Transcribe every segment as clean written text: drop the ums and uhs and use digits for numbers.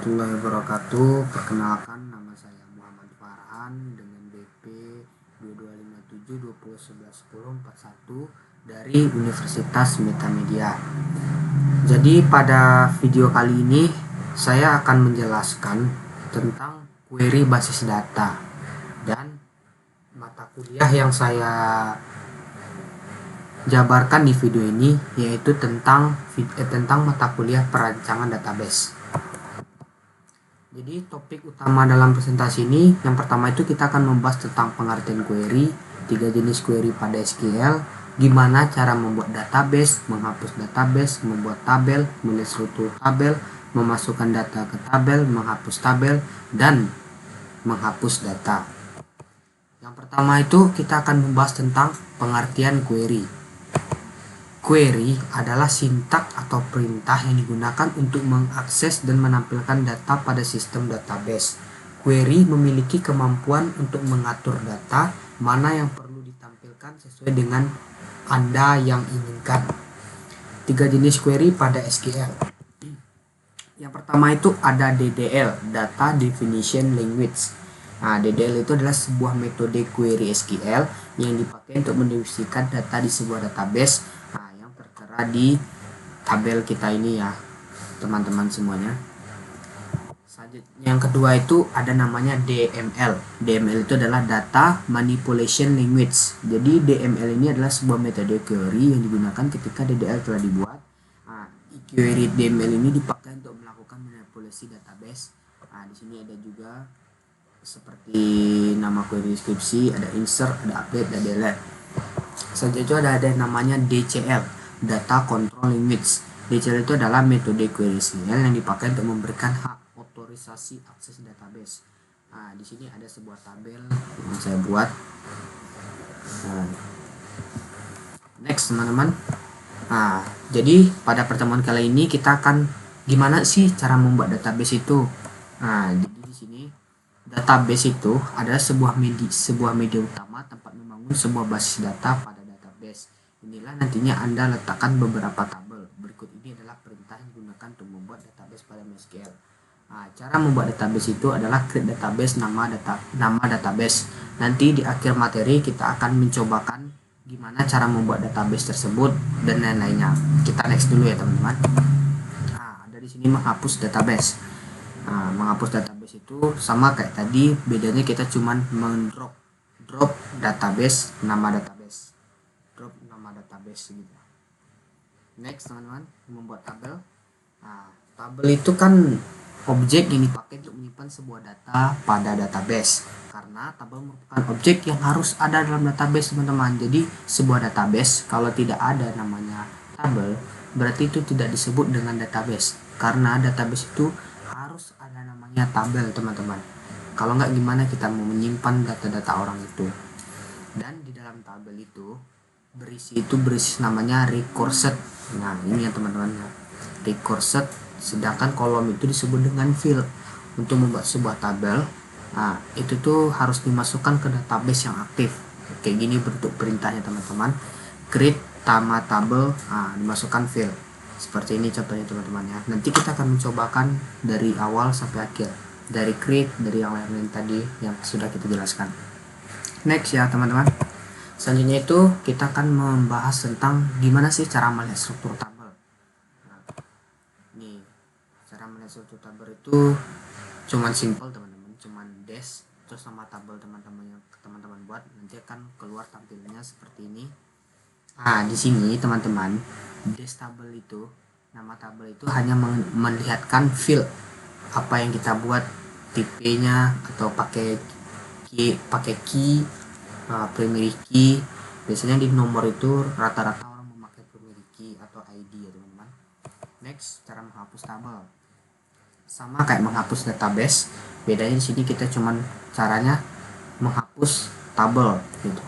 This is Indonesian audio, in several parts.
warahmatullahi wabarakatuh. Perkenalkan, nama saya Muhammad Farhan dengan BP 225720111041 dari Universitas Metamedia. Jadi pada video kali ini saya akan menjelaskan tentang query basis data dan mata kuliah yang saya jabarkan di video ini yaitu tentang mata kuliah perancangan database. Jadi topik utama dalam presentasi ini yang pertama itu kita akan membahas tentang pengertian query, 3 jenis query pada SQL, gimana cara membuat database, menghapus database, membuat tabel, menulis struktur tabel, memasukkan data ke tabel, menghapus tabel, dan menghapus data. Yang pertama itu kita akan membahas tentang pengertian query. Query adalah sintak atau perintah yang digunakan untuk mengakses dan menampilkan data pada sistem database. Query memiliki kemampuan untuk mengatur data mana yang perlu ditampilkan sesuai dengan Anda yang inginkan. 3 jenis query pada SQL. Yang pertama itu ada DDL, Data Definition Language. DDL itu adalah sebuah metode query SQL yang dipakai untuk mendefinisikan data di sebuah database di tabel kita ini ya teman-teman semuanya. Selanjutnya yang kedua itu ada namanya DML. DML itu adalah Data Manipulation Language. Jadi DML ini adalah sebuah metode query yang digunakan ketika DDL telah dibuat. Query DML ini dipakai untuk melakukan manipulasi database. Di sini ada juga seperti nama query deskripsi, ada insert, ada update, ada delete. Selanjutnya ada namanya DCL, Data Control Language. DCL itu adalah metode query SQL yang dipakai untuk memberikan hak otorisasi akses database. Di sini ada sebuah tabel yang saya buat. Next teman-teman. Jadi pada pertemuan kali ini kita akan gimana sih cara membuat database itu. Jadi di sini database itu adalah sebuah media utama tempat membangun sebuah basis data pada database. Inilah nantinya Anda letakkan beberapa tabel. Berikut ini adalah perintah yang digunakan untuk membuat database pada MySQL. Cara membuat database itu adalah create database, nama database. Nanti di akhir materi kita akan mencobakan gimana cara membuat database tersebut dan lain-lainnya. Kita next dulu ya teman-teman. Ada di sini menghapus database. Menghapus database itu sama kayak tadi, bedanya kita cuman drop database, nama database. Drop nama database gitu. Next teman-teman, membuat tabel. Tabel itu kan objek yang dipakai untuk menyimpan sebuah data pada database. Karena tabel merupakan objek yang harus ada dalam database teman-teman. Jadi sebuah database kalau tidak ada namanya tabel, berarti itu tidak disebut dengan database. Karena database itu harus ada namanya tabel teman-teman. Kalau nggak gimana kita mau menyimpan data-data orang itu. Dan di dalam tabel itu berisi namanya record. Ini ya teman-teman, record. Sedangkan kolom itu disebut dengan field. Untuk membuat sebuah tabel, itu tuh harus dimasukkan ke database yang aktif. Kayak gini bentuk perintahnya teman-teman. Create nama tabel, dimasukkan field. Seperti ini contohnya teman-teman ya. Nanti kita akan mencobakan dari awal sampai akhir. Dari create, dari yang lain-lain tadi yang sudah kita jelaskan. Next ya teman-teman. Selanjutnya itu kita akan membahas tentang gimana sih cara melihat struktur tabel. Nih, cara melihat struktur tabel itu cuman simple teman-teman, cuman dash terus nama tabel teman-teman buat, nanti akan keluar tampilannya seperti ini. Di sini teman-teman, dash tabel itu, nama tabel itu hanya melihatkan field apa yang kita buat, tipenya atau pakai key, primary key. Biasanya di nomor itu rata-rata orang memakai primary key atau ID ya teman-teman. Next, cara menghapus tabel. Sama kayak menghapus database, bedanya di sini kita cuman caranya menghapus tabel gitu.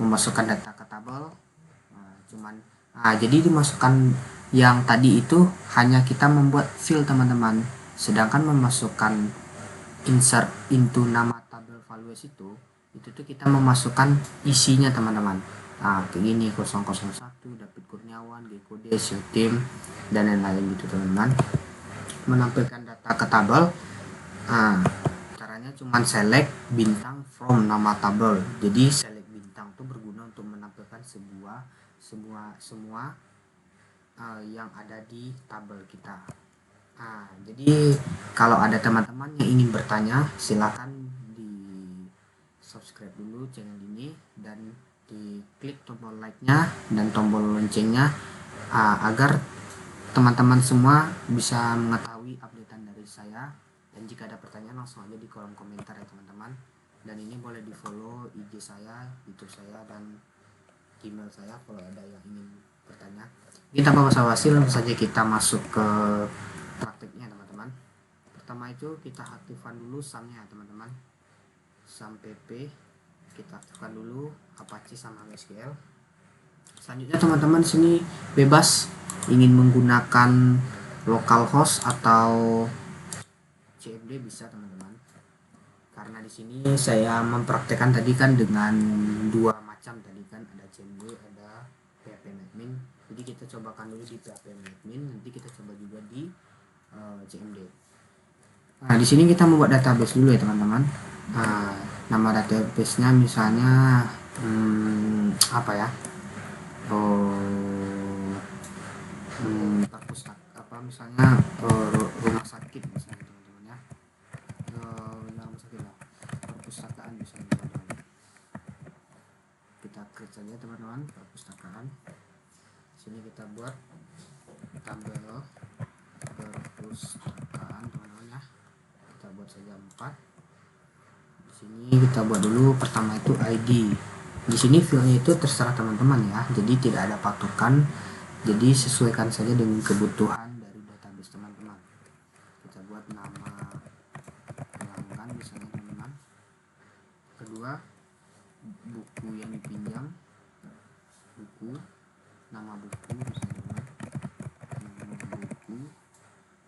Memasukkan data ke tabel, jadi dimasukkan yang tadi itu hanya kita membuat field teman-teman. Sedangkan memasukkan insert into nama tabel values itu tuh kita memasukkan isinya teman-teman. Kayak gini 001 David Kurniawan, Gekode, Tim dan lain-lain gitu teman-teman. menampilkan data ke tabel, caranya cuman select bintang from nama tabel. Jadi select bintang itu berguna untuk menampilkan semua yang ada di tabel kita. Jadi kalau ada teman-teman yang ingin bertanya, silakan di subscribe dulu channel ini dan diklik tombol like-nya dan tombol loncengnya agar teman-teman semua bisa mengetahui updatean dari saya. Dan jika ada pertanyaan langsung aja di kolom komentar ya teman-teman. Dan ini boleh di follow IG saya, YouTube saya, dan email saya kalau ada yang ingin bertanya. Kita basa-basi langsung saja kita masuk ke praktiknya teman-teman. Pertama itu kita aktifkan dulu SAM-nya teman-teman. SAM PP kita aktifkan dulu, Apache sama MySQL. Selanjutnya teman-teman sini bebas ingin menggunakan localhost atau CMD bisa teman-teman. Karena di sini saya mempraktekkan tadi kan dengan dua macam tadi kan, ada CMD, ada phpMadmin. Jadi kita cobakan dulu di phpMadmin, nanti kita coba juga di CMD. Nah, di sini kita membuat database dulu ya teman-teman. Nama database-nya misalnya apa ya? Perpustaka misalnya rumah sakit misalnya teman-teman ya. Rumah sakit lah. Perpustakaan misalnya teman-teman. Kita klik saja teman-teman perpustakaan. Sini kita buat tabel perpustakaan teman-teman ya. Kita buat saja 4. Di sini kita buat dulu pertama itu ID. Di sini filenya itu terserah teman-teman ya. Jadi tidak ada patokan. Jadi sesuaikan saja dengan kebutuhan dari database teman-teman. Kita buat nama pelanggan misalnya teman-teman. Kedua, buku yang dipinjam, nama buku misalnya, nama buku.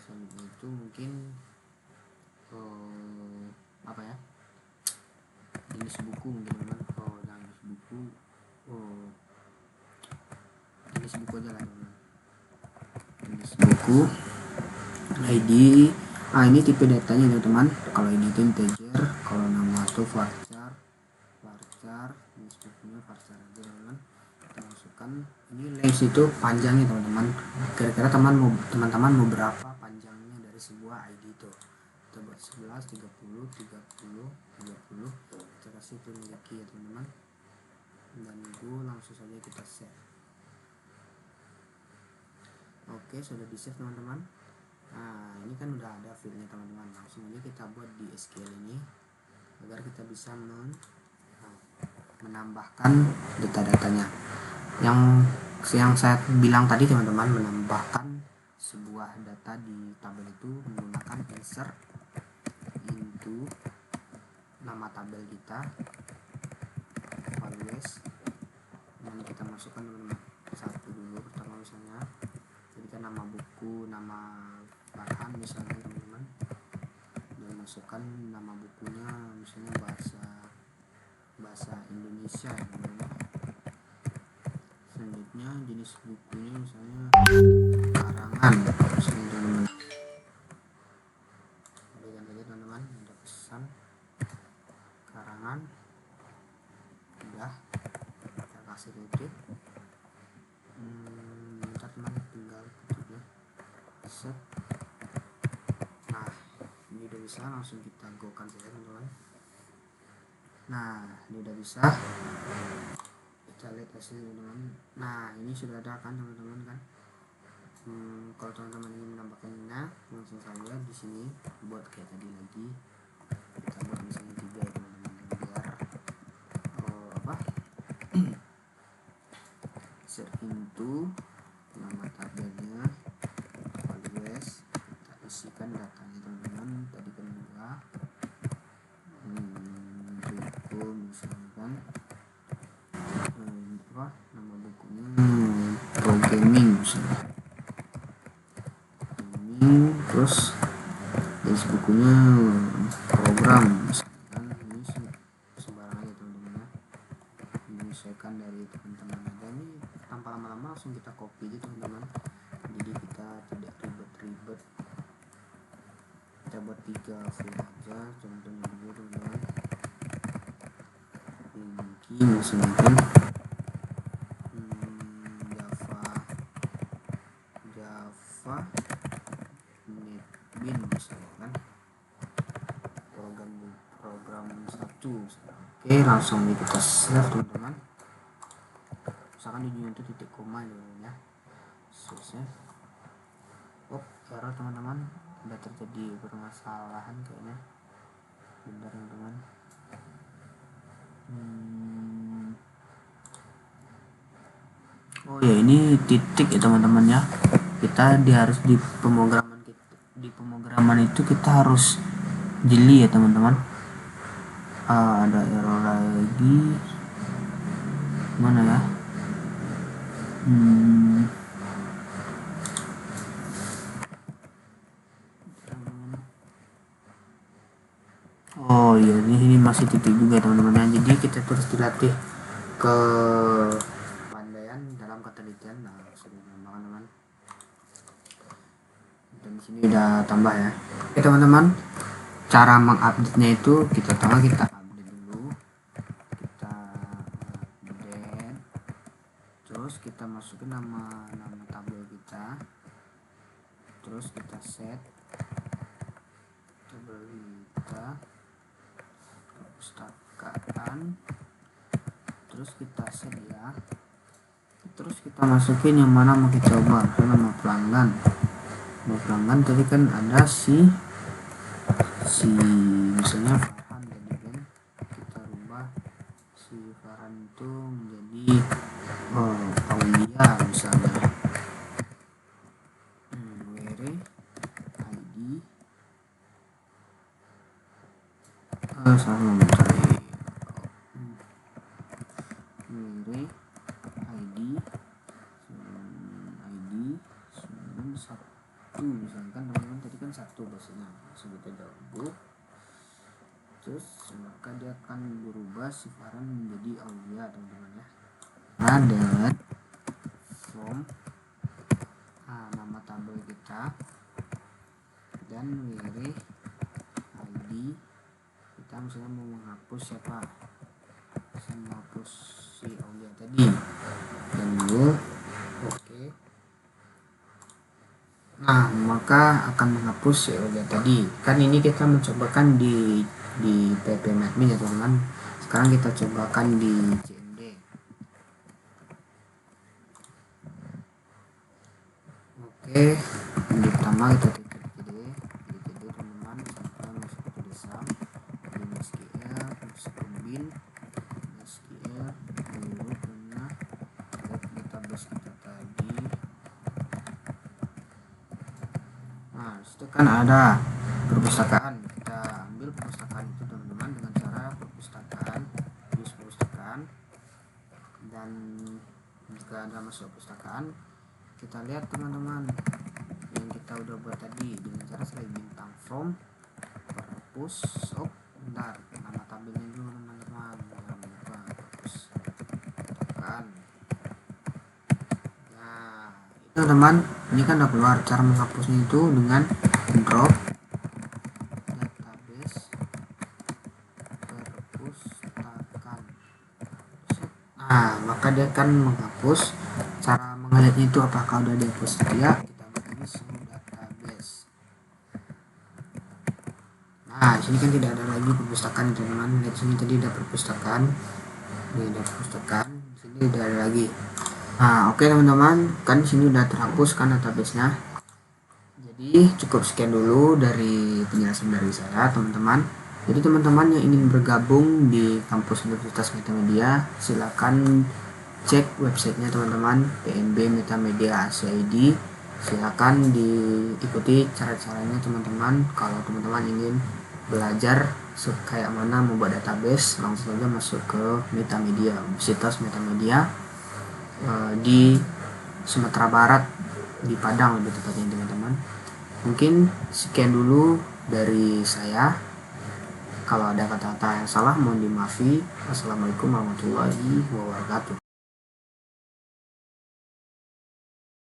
Selanjutnya itu mungkin apa ya? Jenis buku mungkin teman-teman. Jenis buku aja lah teman-teman. Jenis buku, ID. Ini tipe datanya teman-teman. Kalau ID itu integer, kalau nama itu varchar, jenis bukunya varchar aja teman-teman. Kita masukkan. Ini length itu panjangnya teman-teman. Kira-kira teman-teman mau berapa panjangnya dari sebuah ID itu? Kita buat 11, 30, 30. Kita kasih itu miliki ya teman-teman. Dan itu langsung saja kita save. Oke, sudah di save teman-teman. Ini kan udah ada filenya teman-teman. Langsung aja kita buat di SQL ini agar kita bisa menambahkan data-datanya. Yang saya bilang tadi teman-teman, menambahkan sebuah data di tabel itu menggunakan insert into nama tabel kita, always, dan kita masukkan teman-teman satu dulu. Pertama misalnya jadikan nama buku, nama Farhan misalnya teman-teman, dan masukkan nama bukunya misalnya bahasa Indonesia ya teman-teman. Selanjutnya jenis bukunya misalnya karangan misalnya teman-teman. Berikan saja teman-teman, ada pesan karangan. Udah, kita kasih titik. Bentar teman, tinggal tutupnya. Set. Nah, ini udah bisa, langsung kita go-kan saja teman-teman. Nah, ini udah bisa. Kita lihat hasilnya teman-teman. Nah, ini sudah ada kan teman-teman kan. Kalau teman-teman ingin menambahkannya, langsung saja di sini buat kayak tadi lagi. Kita buat misalnya 3 ya teman-teman, biar set into nama tabelnya, always kita isikan datanya teman-teman. Tadi kan juga buku misalkan nama bukunya programming misalnya. Terus jenis bukunya program misalkan. Ini sembarang aja teman-teman ya, menyesuaikan dari teman-teman aja. Ini tanpa lama-lama langsung kita copy aja teman-teman, jadi kita tidak ribet-ribet 3 full aja contohnya dulu teman-teman. Ini misalkan Java NetBeans misalkan program 1. Oke, langsung kita save teman-teman. Misalkan di itu titik koma ya, selesai. Error teman-teman, udah terjadi permasalahan kayaknya. Bentar teman-teman. Oh ya, ini titik ya teman-teman ya. Kita harus di pemrograman itu kita harus jeli ya teman-teman. Ada error lagi mana ya? Oh iya, ini masih titik juga teman-teman. Jadi kita terus dilatih ke pandaian dalam ketelitian. Nah, sudah teman-teman. Dan di sini udah tambah ya. Oke teman-teman, cara mengupdate-nya itu kita update dulu. Kita update. Terus kita masukin nama tabel kita. Terus kita set tabel kita perpustakaan, terus kita set ya, terus kita masukin yang mana mau kita coba. Nama pelanggan tadi kan ada si misalnya Farhan, jadi kan kita rubah si Farhan itu menjadi Aulia misalnya. Where ID salah mencari Where ID 1 misalkan teman-teman, tadi kan 1 bahasanya, sebut aja book. Terus maka dia akan berubah si Farhan menjadi Aulia teman-teman ya. Ada from nama tabel kita, dan where ID kita misalnya mau menghapus siapa, saya menghapus si Aulia tadi, dan oke. Nah, maka akan menghapus si Aulia tadi. Kan ini kita mencobakan di ppmadmin ya teman-teman. Sekarang kita cobakan di CMD. Oke, di pertama kita titik JD teman-teman, sampai masuk ke desa di SQL, masuk ke bin SQL dulu karena database kita tadi. Nah, disitu kan ada perpustakaan. Kita ambil perpustakaan itu teman-teman dengan cara perpustakaan, dan jika ada masuk perpustakaan, kita lihat teman-teman yang kita udah buat tadi dengan cara select bintang from perpus. Bentar, nama tabelnya dulu teman-teman, jangan lupa perpustakaan. Nah, teman-teman, ini kan udah keluar. Cara menghapusnya itu dengan drop database perpustakaan. Nah, maka dia akan menghapus. Cara melihatnya itu apakah udah dihapus dia, kita beri show database. Nah, di sini kan tidak ada lagi perpustakaan teman-teman. Lihat sini tadi ada perpustakaan, ini ada perpustakaan, di sini udah ada lagi. Nah, oke teman-teman, kan di sini udah terhapus kan database-nya. Jadi cukup sekian dulu dari penjelasan dari saya teman-teman. Jadi teman-teman yang ingin bergabung di kampus Universitas Metamedia, silakan cek websitenya teman-teman, PNB Metamedia ACID. Silakan diikuti cara-caranya teman-teman. Kalau teman-teman ingin belajar kayak mana membuat database, langsung saja masuk ke Metamedia, Universitas Metamedia di Sumatera Barat, di Padang lebih tepatnya teman-teman. Mungkin sekian dulu dari saya. Kalau ada kata-kata yang salah mohon dimaafi. Wassalamualaikum warahmatullahi wabarakatuh.